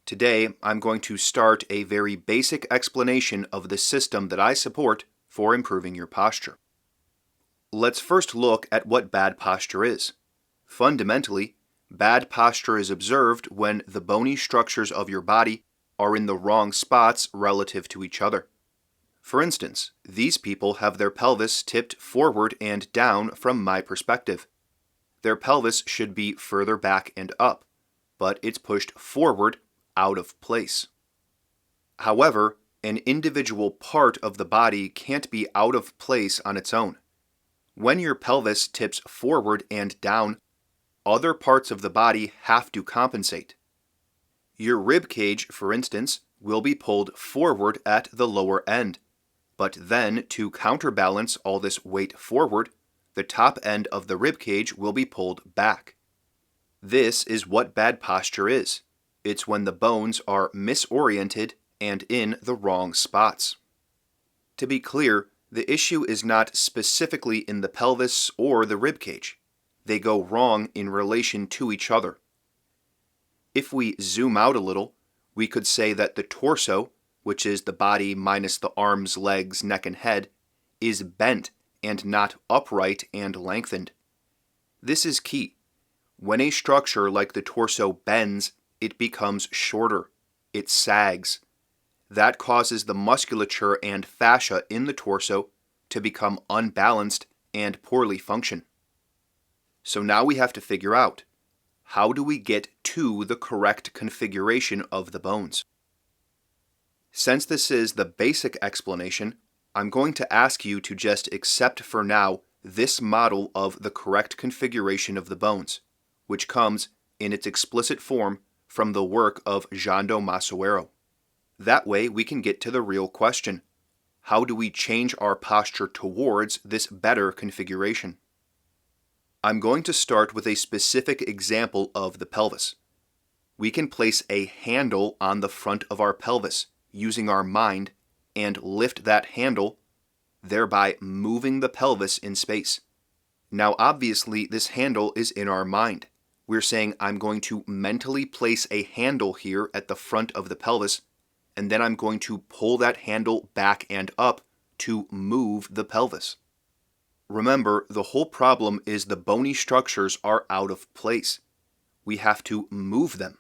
Today, I'm going to start a very basic explanation of the system that I support for improving your posture. Let's first look at what bad posture is. Fundamentally, bad posture is observed when the bony structures of your body are in the wrong spots relative to each other. For instance, these people have their pelvis tipped forward and down from my perspective. Their pelvis should be further back and up, but it's pushed forward out of place. However, an individual part of the body can't be out of place on its own. When your pelvis tips forward and down, other parts of the body have to compensate. Your rib cage, for instance, will be pulled forward at the lower end, but then to counterbalance all this weight forward, the top end of the rib cage will be pulled back. This is what bad posture is. It's when the bones are misoriented and in the wrong spots. To be clear, the issue is not specifically in the pelvis or the rib cage. They go wrong in relation to each other. If we zoom out a little, we could say that the torso, which is the body minus the arms, legs, neck, and head, is bent and not upright and lengthened. This is key. When a structure like the torso bends, it becomes shorter. It sags. That causes the musculature and fascia in the torso to become unbalanced and poorly function. So now we have to figure out, how do we get to the correct configuration of the bones? Since this is the basic explanation, I'm going to ask you to just accept for now this model of the correct configuration of the bones, which comes in its explicit form from the work of Masoero. That way we can get to the real question. How do we change our posture towards this better configuration? I'm going to start with a specific example of the pelvis. We can place a handle on the front of our pelvis using our mind and lift that handle, thereby moving the pelvis in space. Now obviously this handle is in our mind. We're saying I'm going to mentally place a handle here at the front of the pelvis, and then I'm going to pull that handle back and up to move the pelvis. Remember, the whole problem is the bony structures are out of place. We have to move them.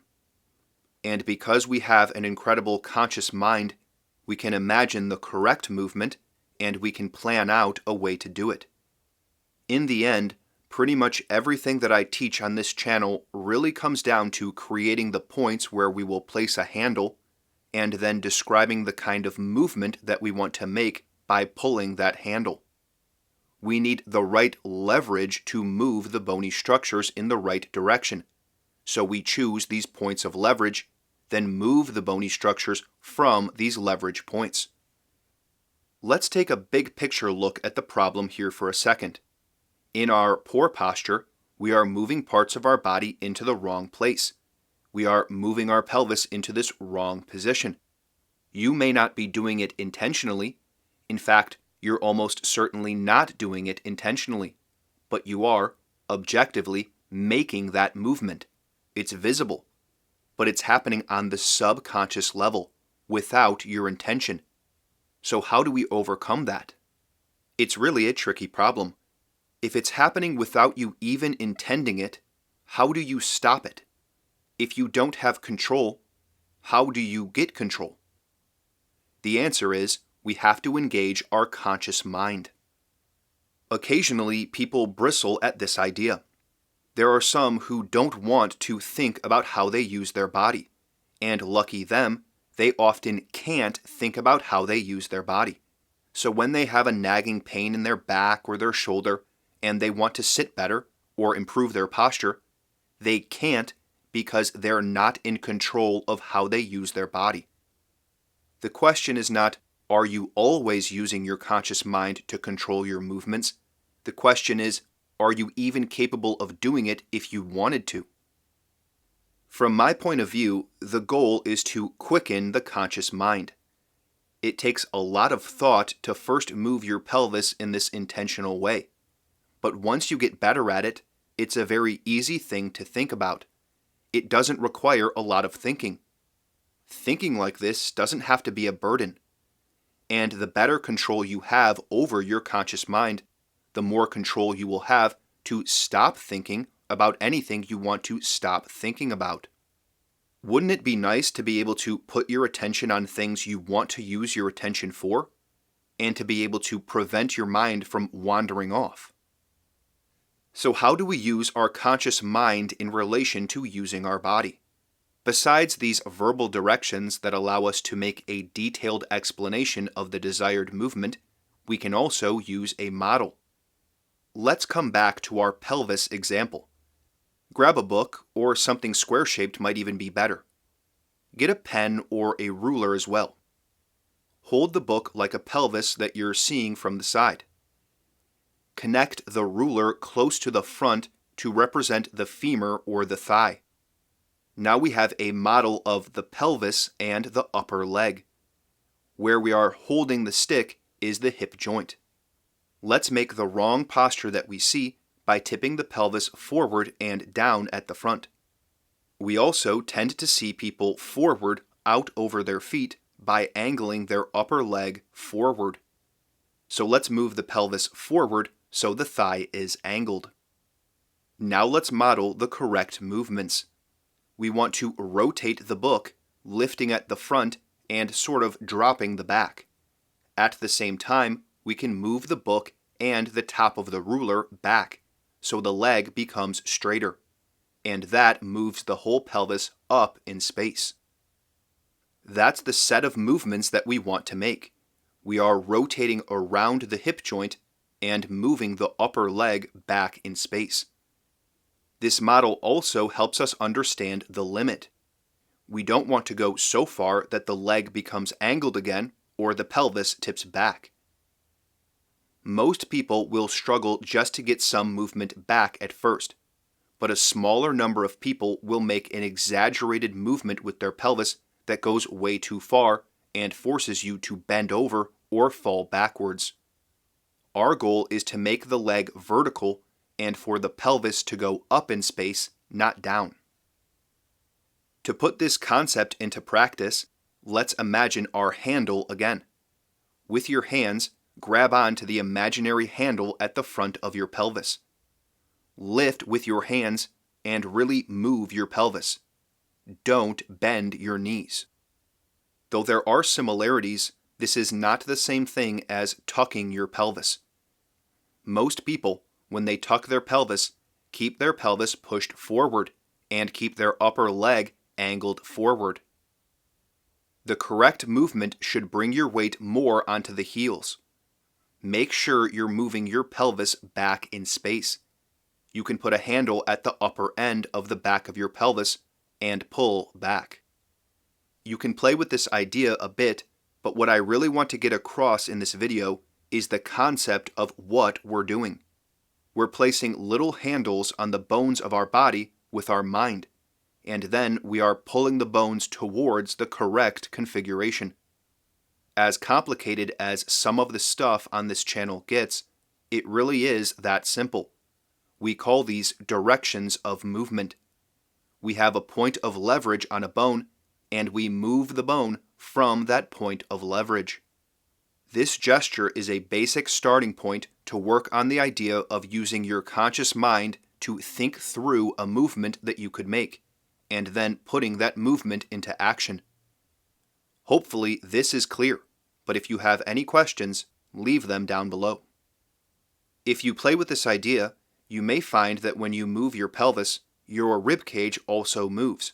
And because we have an incredible conscious mind, we can imagine the correct movement and we can plan out a way to do it. In the end, pretty much everything that I teach on this channel really comes down to creating the points where we will place a handle and then describing the kind of movement that we want to make by pulling that handle. We need the right leverage to move the bony structures in the right direction. So we choose these points of leverage, then move the bony structures from these leverage points. Let's take a big picture look at the problem here for a second. In our poor posture, we are moving parts of our body into the wrong place. We are moving our pelvis into this wrong position. You may not be doing it intentionally. In fact, you're almost certainly not doing it intentionally. But you are, objectively, making that movement. It's visible. But it's happening on the subconscious level, without your intention. So how do we overcome that? It's really a tricky problem. If it's happening without you even intending it, how do you stop it? If you don't have control, how do you get control? The answer is, we have to engage our conscious mind. Occasionally, people bristle at this idea. There are some who don't want to think about how they use their body, and lucky them, they often can't think about how they use their body. So when they have a nagging pain in their back or their shoulder, and they want to sit better or improve their posture, they can't because they're not in control of how they use their body. The question is not, are you always using your conscious mind to control your movements? The question is, are you even capable of doing it if you wanted to? From my point of view, the goal is to quicken the conscious mind. It takes a lot of thought to first move your pelvis in this intentional way. But once you get better at it, it's a very easy thing to think about. It doesn't require a lot of thinking. Thinking like this doesn't have to be a burden. And the better control you have over your conscious mind, the more control you will have to stop thinking about anything you want to stop thinking about. Wouldn't it be nice to be able to put your attention on things you want to use your attention for, and to be able to prevent your mind from wandering off? So how do we use our conscious mind in relation to using our body? Besides these verbal directions that allow us to make a detailed explanation of the desired movement, we can also use a model. Let's come back to our pelvis example. Grab a book, or something square-shaped might even be better. Get a pen or a ruler as well. Hold the book like a pelvis that you're seeing from the side. Connect the ruler close to the front to represent the femur or the thigh. Now we have a model of the pelvis and the upper leg. Where we are holding the stick is the hip joint. Let's make the wrong posture that we see by tipping the pelvis forward and down at the front. We also tend to see people forward out over their feet by angling their upper leg forward. So let's move the pelvis forward so the thigh is angled. Now let's model the correct movements. We want to rotate the book, lifting at the front and sort of dropping the back. At the same time, we can move the book and the top of the ruler back, so the leg becomes straighter, and that moves the whole pelvis up in space. That's the set of movements that we want to make. We are rotating around the hip joint and moving the upper leg back in space. This model also helps us understand the limit. We don't want to go so far that the leg becomes angled again or the pelvis tips back. Most people will struggle just to get some movement back at first, but a smaller number of people will make an exaggerated movement with their pelvis that goes way too far and forces you to bend over or fall backwards. Our goal is to make the leg vertical and for the pelvis to go up in space, not down. To put this concept into practice, let's imagine our handle again. With your hands, grab onto the imaginary handle at the front of your pelvis. Lift with your hands and really move your pelvis. Don't bend your knees. Though there are similarities, this is not the same thing as tucking your pelvis. Most people, when they tuck their pelvis, keep their pelvis pushed forward and keep their upper leg angled forward. The correct movement should bring your weight more onto the heels. Make sure you're moving your pelvis back in space. You can put a handle at the upper end of the back of your pelvis and pull back. You can play with this idea a bit, but what I really want to get across in this video is the concept of what we're doing. We're placing little handles on the bones of our body with our mind, and then we are pulling the bones towards the correct configuration. As complicated as some of the stuff on this channel gets, it really is that simple. We call these directions of movement. We have a point of leverage on a bone, and we move the bone from that point of leverage. This gesture is a basic starting point to work on the idea of using your conscious mind to think through a movement that you could make, and then putting that movement into action. Hopefully this is clear, but if you have any questions, leave them down below. If you play with this idea, you may find that when you move your pelvis, your rib cage also moves.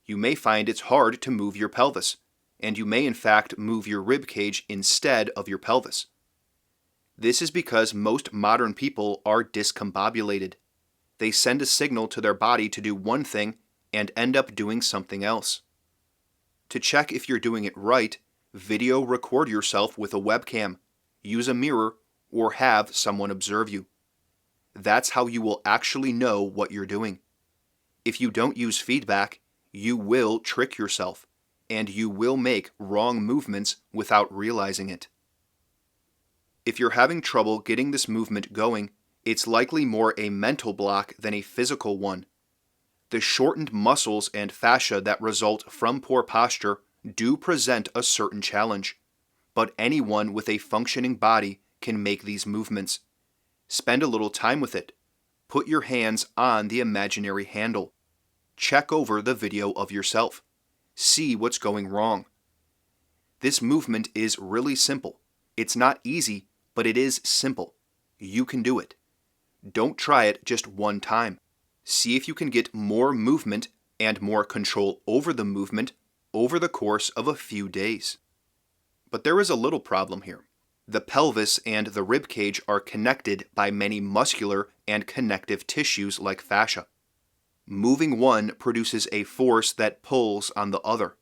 You may find it's hard to move your pelvis, and you may in fact move your rib cage instead of your pelvis. This is because most modern people are discombobulated. They send a signal to their body to do one thing and end up doing something else. To check if you're doing it right, video record yourself with a webcam, use a mirror, or have someone observe you. That's how you will actually know what you're doing. If you don't use feedback, you will trick yourself, and you will make wrong movements without realizing it. If you're having trouble getting this movement going, it's likely more a mental block than a physical one. The shortened muscles and fascia that result from poor posture do present a certain challenge, but anyone with a functioning body can make these movements. Spend a little time with it. Put your hands on the imaginary handle. Check over the video of yourself. See what's going wrong. This movement is really simple. It's not easy, but it is simple. You can do it. Don't try it just one time. See if you can get more movement and more control over the movement over the course of a few days. But there is a little problem here. The pelvis and the rib cage are connected by many muscular and connective tissues like fascia. Moving one produces a force that pulls on the other.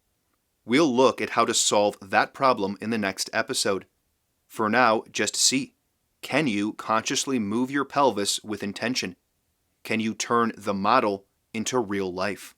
We'll look at how to solve that problem in the next episode. For now, just see. Can you consciously move your pelvis with intention? Can you turn the model into real life?